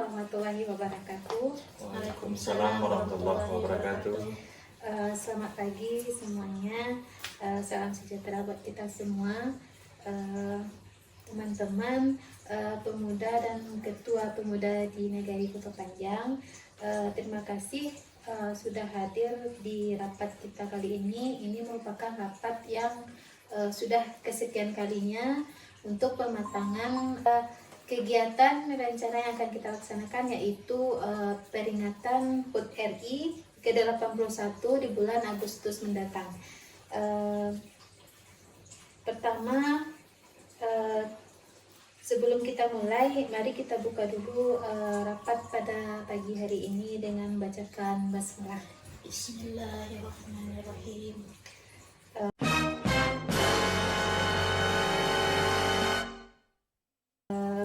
warahmatullahi wabarakatuh. Waalaikumsalam warahmatullahi wabarakatuh. Selamat pagi semuanya. Salam sejahtera buat kita semua, teman-teman pemuda dan ketua pemuda di Negari Kota Panjang. Terima kasih sudah hadir di rapat kita kali ini. Ini merupakan rapat yang sudah kesekian kalinya untuk pematangan kegiatan rencana yang akan kita laksanakan, yaitu peringatan HUT RI ke-81 di bulan Agustus mendatang. Pertama, sebelum kita mulai, mari kita buka dulu rapat pada pagi hari ini dengan bacakan basmalah. Bismillahirrahmanirrahim.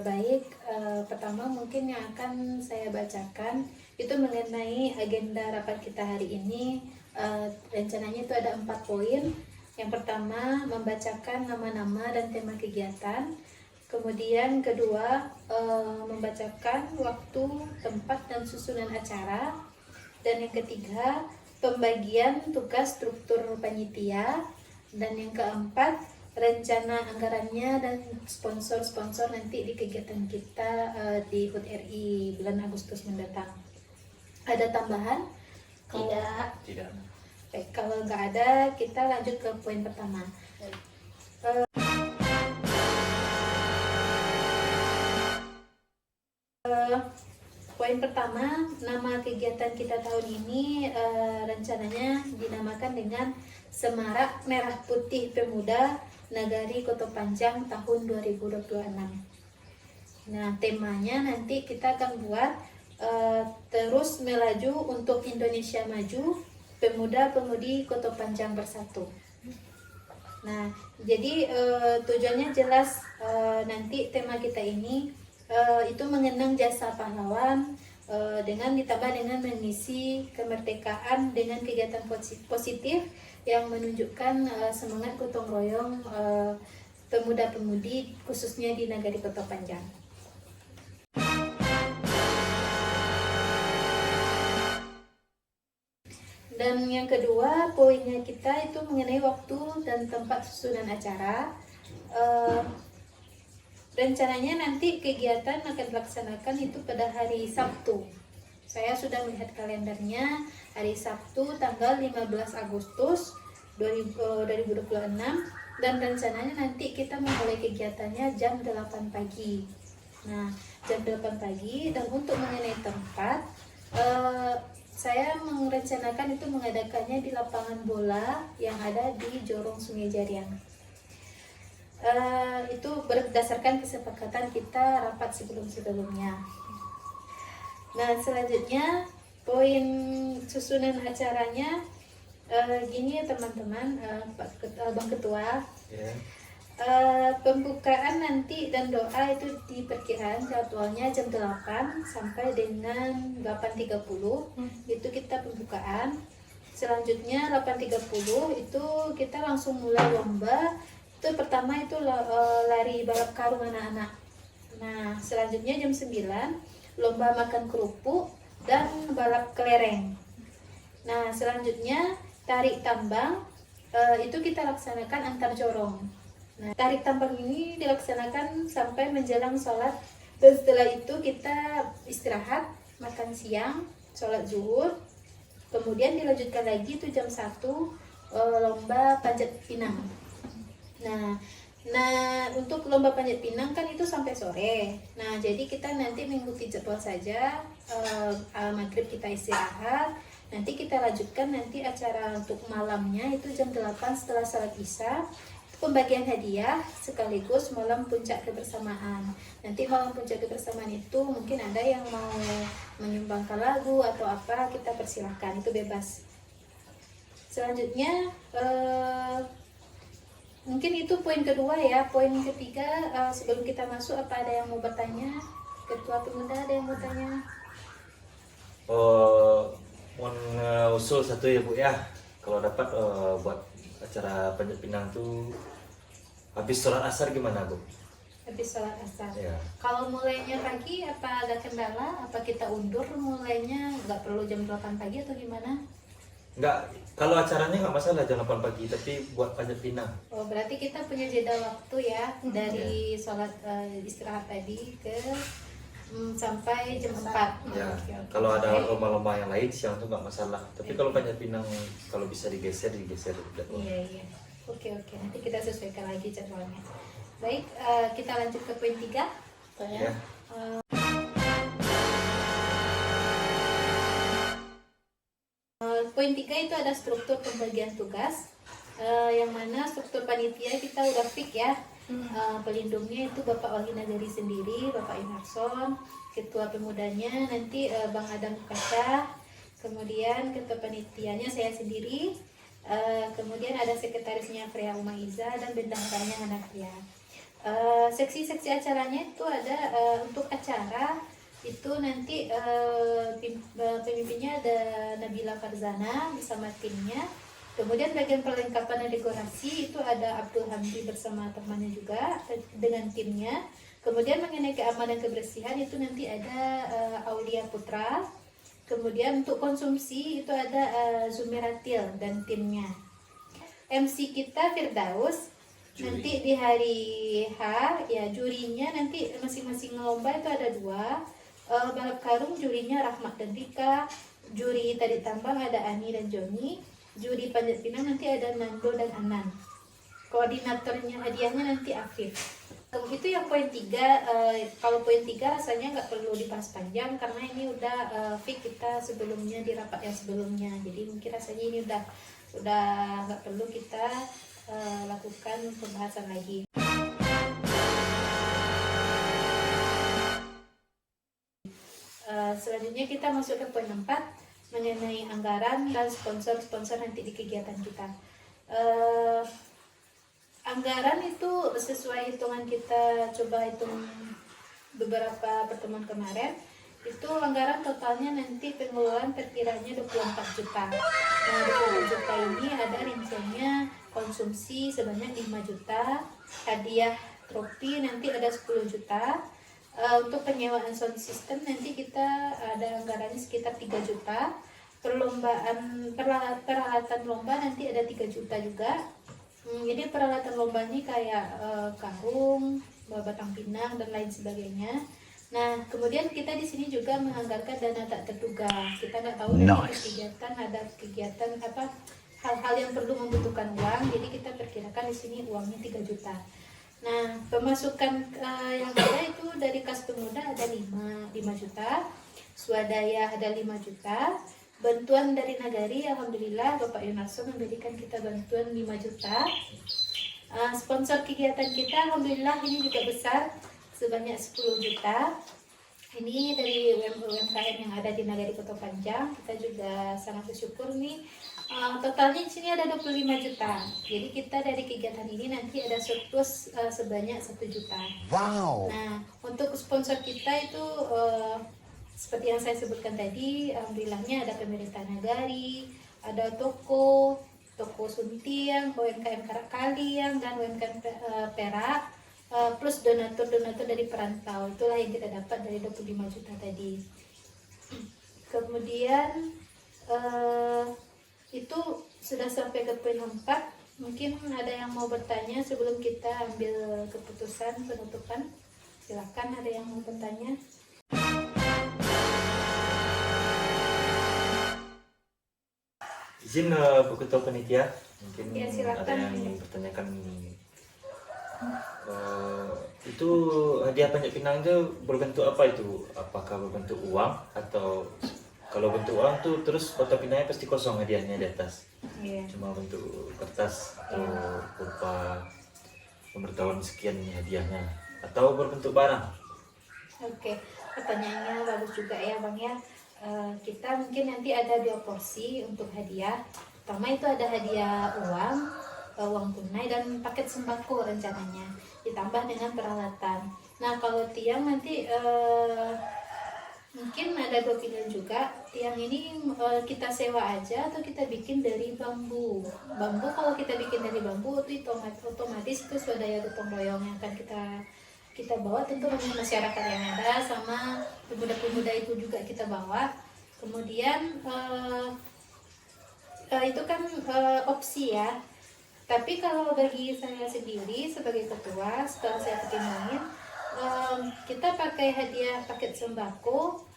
Baik, pertama mungkin yang akan saya bacakan itu mengenai agenda rapat kita hari ini. Rencananya itu ada 4 poin. Yang pertama, membacakan nama-nama dan tema kegiatan. Kemudian kedua, membacakan waktu, tempat, dan susunan acara. Dan yang ketiga, pembagian tugas struktur panitia. Dan yang keempat, rencana anggarannya dan sponsor-sponsor nanti di kegiatan kita di HUT RI bulan Agustus mendatang. Ada tambahan? Tidak. Baik, kalau nggak ada, kita lanjut ke poin pertama. Poin pertama, nama kegiatan kita tahun ini rencananya dinamakan dengan Semarak Merah Putih Pemuda Nagari Kota Panjang tahun 2026. Nah, temanya nanti kita akan buat terus melaju untuk Indonesia maju, pemuda-pemudi Kota Panjang bersatu. Nah, jadi tujuannya jelas, nanti tema kita ini itu mengenang jasa pahlawan, dengan ditambah dengan mengisi kemerdekaan dengan kegiatan positif yang menunjukkan semangat gotong royong pemuda-pemudi khususnya di Nagari Kota Panjang. Dan yang kedua, poinnya kita itu mengenai waktu dan tempat susunan acara. Rencananya nanti kegiatan akan dilaksanakan itu pada hari Sabtu. Saya sudah melihat kalendernya, hari Sabtu tanggal 15 Agustus 2026, dan rencananya nanti kita memulai kegiatannya jam 8 pagi. Nah, jam 8 pagi. Dan untuk mengenai tempat, saya merencanakan itu mengadakannya di lapangan bola yang ada di Jorong Sungai Jariang. Itu berdasarkan kesepakatan kita rapat sebelum-sebelumnya. Nah, selanjutnya poin susunan acaranya gini ya teman-teman, Bang Ketua. Yeah. Pembukaan nanti dan doa itu diperkirakan jadwalnya jam 8 sampai dengan 8.30 itu kita pembukaan. Selanjutnya 8.30 itu kita langsung mulai lomba. Itu pertama itu lari balap karung anak-anak. Nah, selanjutnya jam 9 lomba makan kerupuk dan balap kelereng. Nah, selanjutnya tarik tambang, itu kita laksanakan antar jorong. Nah, tarik tambang ini dilaksanakan sampai menjelang sholat, dan setelah itu kita istirahat, makan siang, sholat zuhur, kemudian dilanjutkan lagi itu jam 1 lomba panjat pinang. Nah, untuk lomba panjat pinang kan itu sampai sore. Nah, jadi kita nanti mengikuti jadwal saja. Maghrib kita istirahat. Nanti kita lanjutkan nanti acara untuk malamnya itu jam 8 setelah salat isya. Pembagian hadiah sekaligus malam puncak kebersamaan. Nanti malam puncak kebersamaan itu mungkin ada yang mau menyumbangkan lagu atau apa, kita persilahkan, itu bebas. Selanjutnya mungkin itu poin kedua ya. Poin ketiga, sebelum kita masuk, apa ada yang mau bertanya? Ketua Pemuda ada yang mau tanya? Usul satu ya Bu ya, kalau dapat buat acara panjat pinang tuh habis sholat asar gimana Bu? habis sholat asar. Ya. Kalau mulainya pagi apa ada kendala? Apa kita undur mulainya nggak perlu jam 8 pagi atau gimana? Enggak, kalau acaranya nggak masalah jam 8 pagi, tapi buat panjat pinang. Oh, berarti kita punya jeda waktu ya dari sholat istirahat tadi ke sampai jam 4. Ya, Oke, oke. kalau ada Baik. lomba-lomba yang lain siang itu nggak masalah. Tapi kalau panjat pinang kalau bisa digeser udah. Iya, iya. Oke, oke. Nanti kita sesuaikan lagi jadwalnya. Baik, kita lanjut ke poin 3. Ya. Poin 3 itu ada struktur pembagian tugas. Yang mana struktur panitia kita udah fix ya. Pelindungnya itu Bapak Wali Nagari sendiri, Bapak Inarson, ketua pemudanya nanti Bang Adam Kaca, kemudian ketua panitianya saya sendiri, kemudian ada sekretarisnya Freya Umaiza dan bendaharanya Hanafiah. Seksi-seksi acaranya itu ada untuk acara itu nanti pemimpinnya ada Nabila Farzana bersama timnya. Kemudian bagian perlengkapan dan dekorasi itu ada Abdul Hamdi bersama temannya juga dengan timnya. Kemudian mengenai keamanan kebersihan itu nanti ada Aulia Putra. Kemudian untuk konsumsi itu ada Zumeratil dan timnya. MC kita Firdaus. Nanti di hari H ya jurinya nanti masing-masing lomba itu ada 2. Balap karung jurinya Rahmat dan Rika. Juri tadi tambang ada Ani dan Joni. Juri panjat pinang nanti ada Nando dan Anan. Koordinatornya hadiahnya nanti Afif. Itu yang poin 3. Kalau poin 3 rasanya nggak perlu dibahas panjang karena ini udah fix kita sebelumnya di rapat yang sebelumnya. Jadi mungkin rasanya ini udah nggak perlu kita lakukan pembahasan lagi. Selanjutnya kita masuk ke poin 4 mengenai anggaran dan sponsor nanti di kegiatan kita. Anggaran itu sesuai hitungan kita coba hitung beberapa pertemuan kemarin, itu anggaran totalnya nanti pengeluaran perkiranya 24 juta. Nah, 24 juta ini ada rinciannya konsumsi sebanyak 5 juta, hadiah trofi nanti ada 10 juta. Untuk penyewaan sound system nanti kita ada anggarannya sekitar 3 juta. Peralatan lomba nanti ada 3 juta juga. Jadi peralatan lomba ini kayak karung, batang pinang dan lain sebagainya. Nah, kemudian kita di sini juga menganggarkan dana tak terduga. Kita nggak tahu dari kegiatan ada kegiatan apa hal-hal yang perlu membutuhkan uang. Jadi kita perkirakan di sini uangnya 3 juta. Nah, pemasukan yang ada itu dari kas pemuda ada 5 juta, swadaya ada 5 juta, bantuan dari Nagari, alhamdulillah Bapak Yunarso memberikan kita bantuan 5 juta. Sponsor kegiatan kita alhamdulillah ini juga besar, sebanyak 10 juta. Ini dari UMKM yang ada di Nagari Kota Panjang. Kita juga sangat bersyukur nih. Totalnya di sini ada 25 juta. Jadi kita dari kegiatan ini nanti ada surplus sebanyak 1 juta. Wow. Nah, untuk sponsor kita itu seperti yang saya sebutkan tadi, alhamdulillahnya ada pemerintah Nagari, ada toko Suntiang, UMKM Karakaliang dan UMKM Perak. Plus donatur dari perantau. Itulah yang kita dapat dari 25 juta tadi. Kemudian itu sudah sampai ke poin 4. Mungkin ada yang mau bertanya sebelum kita ambil keputusan penutupan. Silakan, ada yang mau bertanya. Izin Bu Ketua Panitia, mungkin Ya, silakan. ada yang bertanyakan itu hadiah panjat pinang itu berbentuk apa itu? Apakah berbentuk uang atau kalau bentuk uang tuh terus kotak pinangnya pasti kosong hadiahnya di atas? Iya. Cuma bentuk kertas atau berupa pemberitahuan sekian hadiahnya atau berbentuk barang? Oke, pertanyaannya bagus juga ya Bang ya. Kita mungkin nanti ada 2 porsi untuk hadiah. Pertama itu ada hadiah uang tunai dan paket sembako rencananya, ditambah dengan peralatan. Nah, kalau tiang nanti mungkin ada 2 pilihan juga. Tiang ini kita sewa aja atau kita bikin dari bambu. Bambu kalau kita bikin dari bambu itu otomatis itu swadaya gotong royong yang akan kita kita bawa tentu dengan masyarakat yang ada sama pemuda-pemuda itu juga kita bawa. Kemudian itu kan opsi ya. Tapi kalau bagi saya sendiri sebagai ketua, setelah saya pertimbangin, kita pakai hadiah paket sembako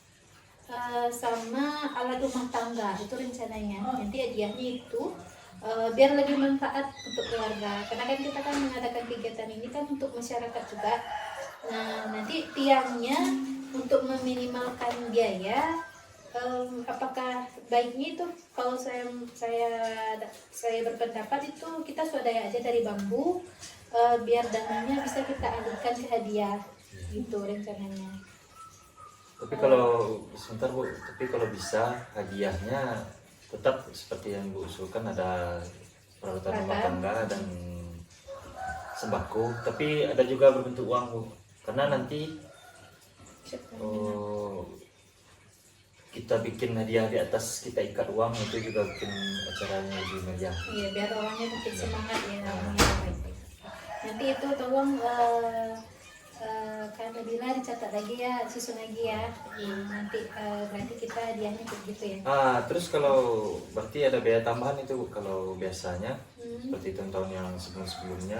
sama alat rumah tangga itu rencananya. Nanti hadiahnya itu biar lebih manfaat untuk keluarga. Karena kan kita kan mengadakan kegiatan ini kan untuk masyarakat juga. Nah, nanti tiangnya untuk meminimalkan biaya, apakah baiknya itu kalau saya berpendapat itu kita swadaya aja dari bambu, biar dananya bisa kita alihkan ke hadiah gitu rencananya. Tapi kalau sebentar Bu, tapi kalau bisa hadiahnya tetap seperti yang Bu usulkan, ada peralatan rumah tangga dan sembako, tapi ada juga berbentuk uang Bu, karena nanti kita bikin hadiah di atas, kita ikat uang, itu juga bikin acaranya lebih meriah. Iya, biar orangnya makin semangat ya. Nanti itu tolong Kak Nabila dicatat lagi ya, susun lagi ya. Nanti berarti kita hadiahnya begitu ya. Terus kalau berarti ada biaya tambahan itu Bu, kalau biasanya seperti tahun-tahun yang sebelum-sebelumnya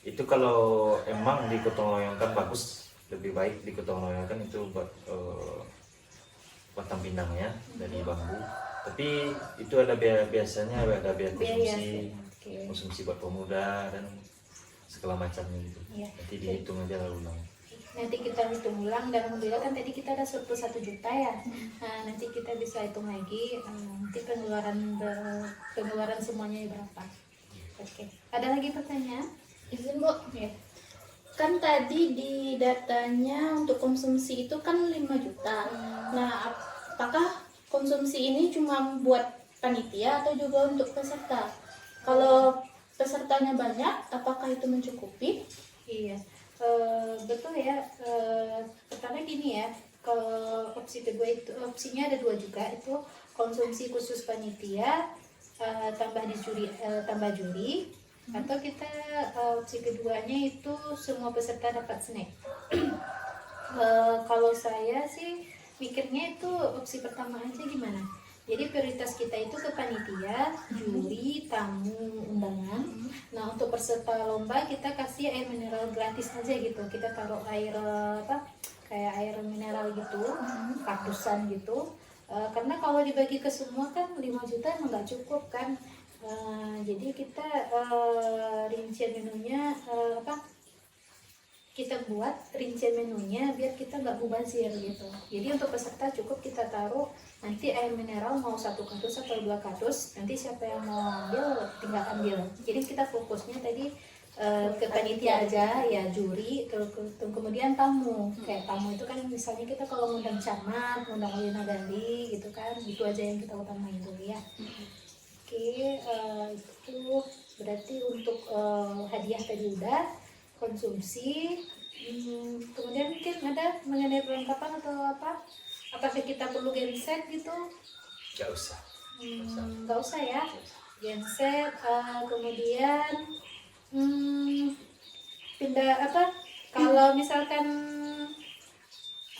itu kalau emang di gotong royongkan bagus, lebih baik di gotong royongkan itu buat batang pinangnya dari bambu. Tapi itu ada biasanya ada biaya konsumsi buat pemuda dan segala macamnya gitu. Iya. Nanti dihitung aja ulang. Nanti kita hitung ulang, dan alhamdulillah kan tadi kita ada 1 juta ya. Nah, nanti kita bisa hitung lagi nanti pengeluaran semuanya berapa. Oke. Ada lagi pertanyaan? Izin Bu, Ya. kan tadi di datanya untuk konsumsi itu kan 5 juta. Nah, apakah konsumsi ini cuma buat panitia atau juga untuk peserta? Kalau pesertanya banyak, apakah itu mencukupi? Iya, betul ya. Pertama gini ya, kalau opsi kedua itu opsinya ada 2 juga, itu konsumsi khusus panitia tambah juri, atau kita opsi keduanya itu semua peserta dapat snack. Kalau saya sih mikirnya itu opsi pertama aja gimana. Jadi prioritas kita itu ke panitia, juri, tamu, undangan. Nah, untuk peserta lomba kita kasih air mineral gratis aja gitu. Kita taruh air kayak air mineral gitu, kaktusan gitu. Karena kalau dibagi ke semua kan 5 juta emang nggak cukup kan. Jadi kita rincian menunya kita buat rincian menunya biar kita nggak mubazir gitu. Jadi untuk peserta cukup kita taruh nanti air mineral mau 1 kardus atau 2 kardus, nanti siapa yang mau ambil tinggal ambil. Jadi kita fokusnya tadi ke panitia aja ya, juri, kemudian tamu. Kayak tamu itu kan misalnya kita kalau ngundang camat, ngundang wali nagari gitu kan, gitu aja yang kita utamain dulu ya. Oke, itu berarti untuk hadiah tadi udah, konsumsi. Kemudian mungkin ada mengenai perlengkapan atau apa? Apakah kita perlu genset gitu? Gak usah. Nggak usah ya. Genset, kemudian pindah kalau misalkan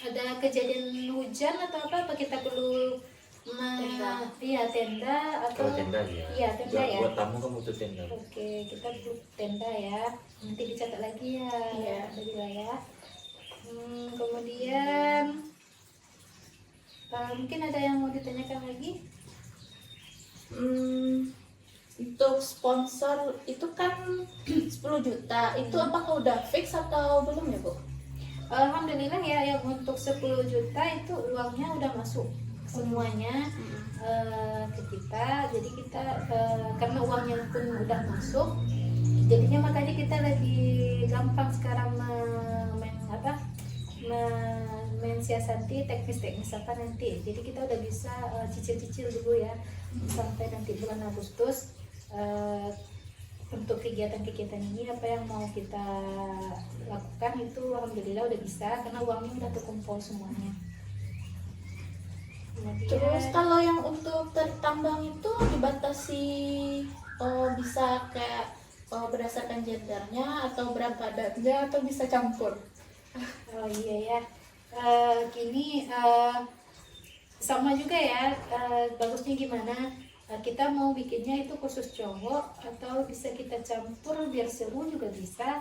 ada kejadian hujan atau apa kita perlu tenda atau Kalau tenda ya. Iya, tenda ya. Buat tamu kan butuh tenda. Oke, kita butuh tenda ya. Nanti dicatat lagi ya. Iya. Nabila ya. Kemudian mungkin ada yang mau ditanyakan lagi? Untuk sponsor itu kan 10 juta. Itu apakah udah fix atau belum ya Bu? Alhamdulillah ya, yang untuk 10 juta itu uangnya udah masuk semuanya ke kita. Jadi kita karena uangnya pun udah masuk, jadinya makanya kita lagi gampang sekarang mensiasati teknis-teknis apa nanti. Jadi kita udah bisa cicil-cicil dulu ya sampai nanti bulan Agustus. Untuk kegiatan-kegiatan ini apa yang mau kita lakukan itu alhamdulillah udah bisa karena uangnya udah terkumpul semuanya. Terus kalau yang untuk tarik tambang itu dibatasi bisa kayak berdasarkan gendernya atau berat badannya atau bisa campur? Oh iya ya. Gini sama juga ya. Bagusnya gimana? Kita mau bikinnya itu khusus cowok atau bisa kita campur biar seru juga bisa.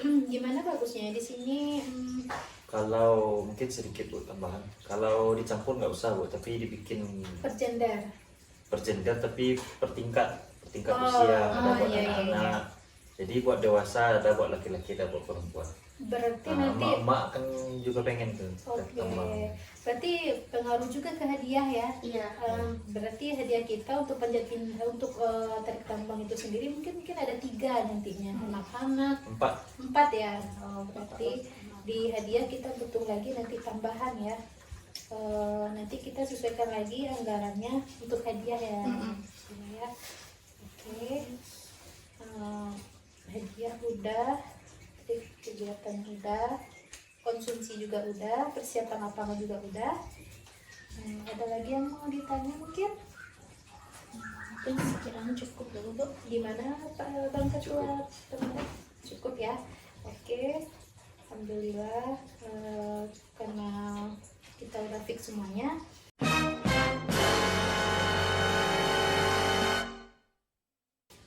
Gimana bagusnya di sini? Kalau mungkin sedikit Bu tambahan. Kalau dicampur nggak usah Bu, tapi dibikin Per gender. bergender tapi per tingkat Oh, usia, ada buat iya, iya, anak-anak. Jadi buat dewasa ada buat laki-laki, ada buat perempuan. Berarti Nah, nanti emak-emak kan juga pengen tuh oke. tambah. Berarti pengaruh juga ke hadiah ya. Iya. Berarti hadiah kita untuk penjepit untuk tarik tambang itu sendiri mungkin ada 3 nantinya, anak-anak 4 ya. Berarti di hadiah kita butuh lagi nanti tambahan ya. Nanti kita sesuaikan lagi anggarannya untuk hadiah ya. Ya. Oke. Hadiah udah, kegiatan udah, konsumsi juga udah, persiapan lapangan juga udah. Ada lagi yang mau ditanya mungkin? Mungkin sekiranya cukup dulu Bu. Gimana Pak Bang Ketua? Cukup ya. Oke. Alhamdulillah karena kita udah fix semuanya.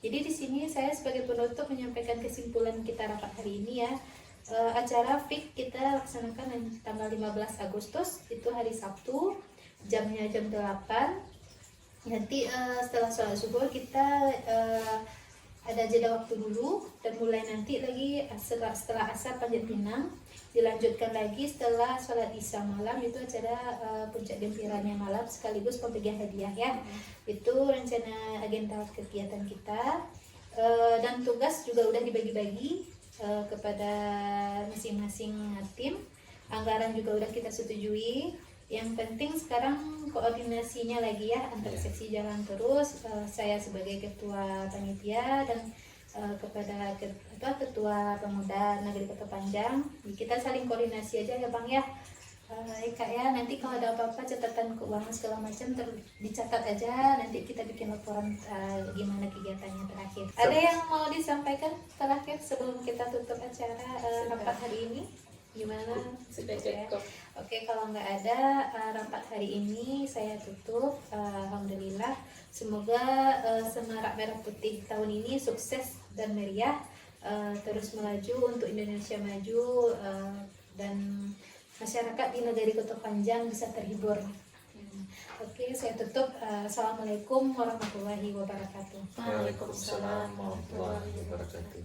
Jadi di sini saya sebagai penutup menyampaikan kesimpulan kita rapat hari ini ya. Acara FIK kita laksanakan tanggal 15 Agustus, itu hari Sabtu, jamnya jam 8. Nanti setelah sholat zuhur kita ada jeda waktu dulu dan mulai nanti lagi setelah asar panjat pinang, dilanjutkan lagi setelah sholat isya malam, itu acara puncak gembiranya malam sekaligus pembagian hadiah ya. Itu rencana agenda kegiatan kita. Dan tugas juga udah dibagi-bagi kepada masing-masing tim. Anggaran juga udah kita setujui. Yang penting sekarang koordinasinya lagi ya antar seksi jalan terus. Saya sebagai ketua panitia dan kepada ketua pemuda Negeri Kota Panjang, kita saling koordinasi aja ya Bang ya. Kak ya, nanti kalau ada apa-apa catatan keuangan segala macam dicatat aja, nanti kita bikin laporan gimana kegiatannya terakhir. Ada yang mau disampaikan terakhir sebelum kita tutup acara rapat hari ini? Gimana? Sudah Ya? cukup. Oke, kalau nggak ada rapat hari ini saya tutup. Alhamdulillah, semoga Semarak Merah Putih tahun ini sukses dan meriah, terus melaju untuk Indonesia maju, dan masyarakat di Negeri Kota Panjang bisa terhibur. Oke, saya tutup. Assalamualaikum warahmatullahi wabarakatuh. Waalaikumsalam warahmatullahi wabarakatuh.